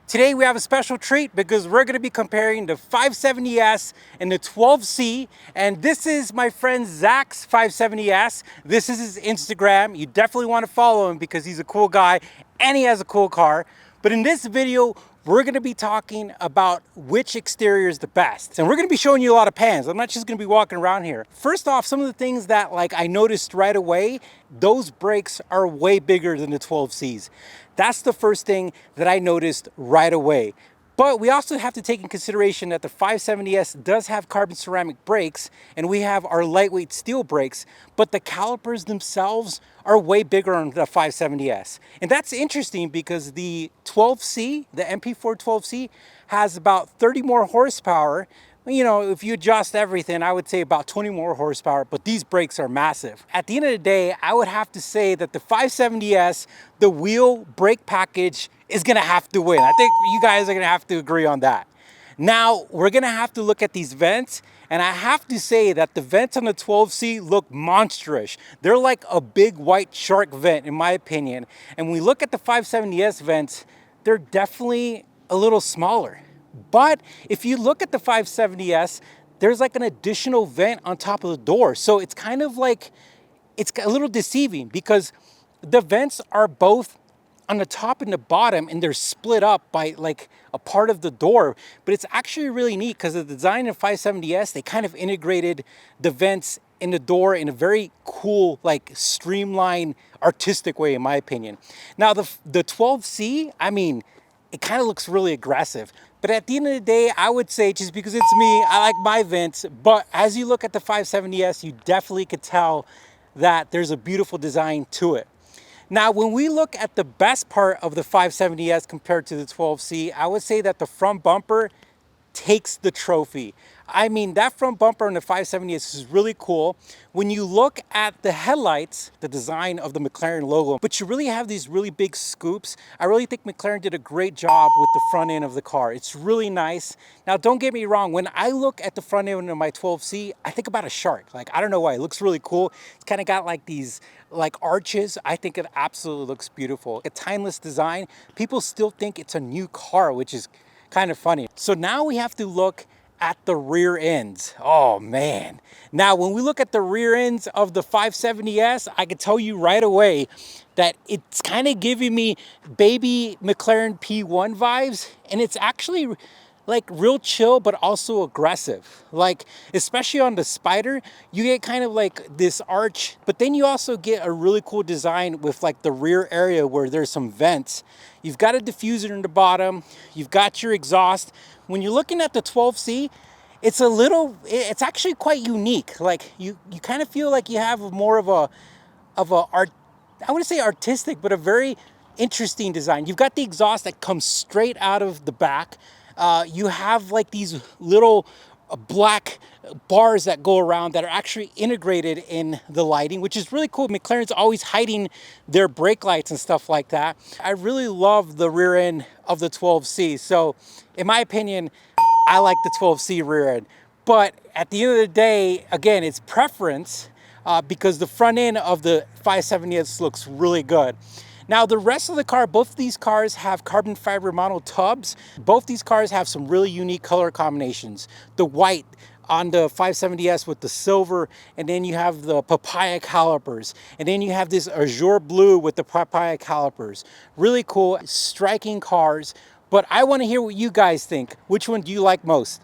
Today we have a special treat because we're going to be comparing the 570S and the 12C, and this is my friend Zach's 570S. This is his Instagram. You definitely want to follow him because he's a cool guy and he has a cool car. But in this video, we're going to be talking about which exterior is the best. And we're going to be showing you a lot of pans. I'm not just going to be walking around here. First off, some of the things that I noticed right away, those brakes are way bigger than the 12Cs. That's the first thing that I noticed right away. But we also have to take in consideration that the 570S does have carbon ceramic brakes and we have our lightweight steel brakes, but the calipers themselves are way bigger on the 570S. And that's interesting because the 12C, the MP4-12C, has about 30 more horsepower. You know, if you adjust everything, I would say about 20 more horsepower, but these brakes are massive. At the end of the day, I would have to say that the 570S, the wheel brake package is gonna have to win. I think you guys are gonna have to agree on that. Now, we're gonna have to look at these vents, and I have to say that the vents on the 12C look monstrous. They're like a big white shark vent, in my opinion. And when we look at the 570S vents, they're definitely a little smaller. But if you look at the 570S, there's like an additional vent on top of the door. So it's kind of like, it's a little deceiving because the vents are both on the top and the bottom and they're split up by like a part of the door. But it's actually really neat because the design of 570S, they kind of integrated the vents in the door in a very cool, like streamlined, artistic way, in my opinion. Now the 12C, I mean, it kind of looks really aggressive. But at the end of the day, I would say, just because it's me, I like my vents. But as you look at the 570S, you definitely could tell that there's a beautiful design to it. Now, when we look at the best part of the 570S compared to the 12C, I would say that the front bumper takes the trophy. I mean, that front bumper on the 570S is really cool. When you look at the headlights, the design of the McLaren logo, but you really have these really big scoops. I really think McLaren did a great job with the front end of the car. It's really nice. Now, don't get me wrong. When I look at the front end of my 12C, I think about a shark. Like, I don't know why. It looks really cool. It's kind of got like these like arches. I think it absolutely looks beautiful. A timeless design. People still think it's a new car, which is kind of funny. So now we have to look at the rear ends. Oh man. Now when we look at the rear ends of the 570S, I can tell you right away that it's kind of giving me baby McLaren P1 vibes, and it's actually like real chill but also aggressive. Like especially on the Spider, you get kind of like this arch, but then you also get a really cool design with like the rear area where there's some vents. You've got a diffuser in the bottom, you've got your exhaust. When you're looking at the 12C, it's actually quite unique. Like you kind of feel like you have more of a art, I wouldn't say artistic, but a very interesting design. You've got the exhaust that comes straight out of the back. You have like these little black bars that go around that are actually integrated in the lighting, which is really cool. McLaren's always hiding their brake lights and stuff like that. I really love the rear end of the 12C. So in my opinion, I like the 12C rear end. But at the end of the day, again, it's preference because the front end of the 570S looks really good. Now the rest of the car, both of these cars have carbon fiber mono tubs. Both these cars have some really unique color combinations. The white on the 570S with the silver, and then you have the papaya calipers, and then you have this azure blue with the papaya calipers. Really cool, striking cars, but I want to hear what you guys think. Which one do you like most?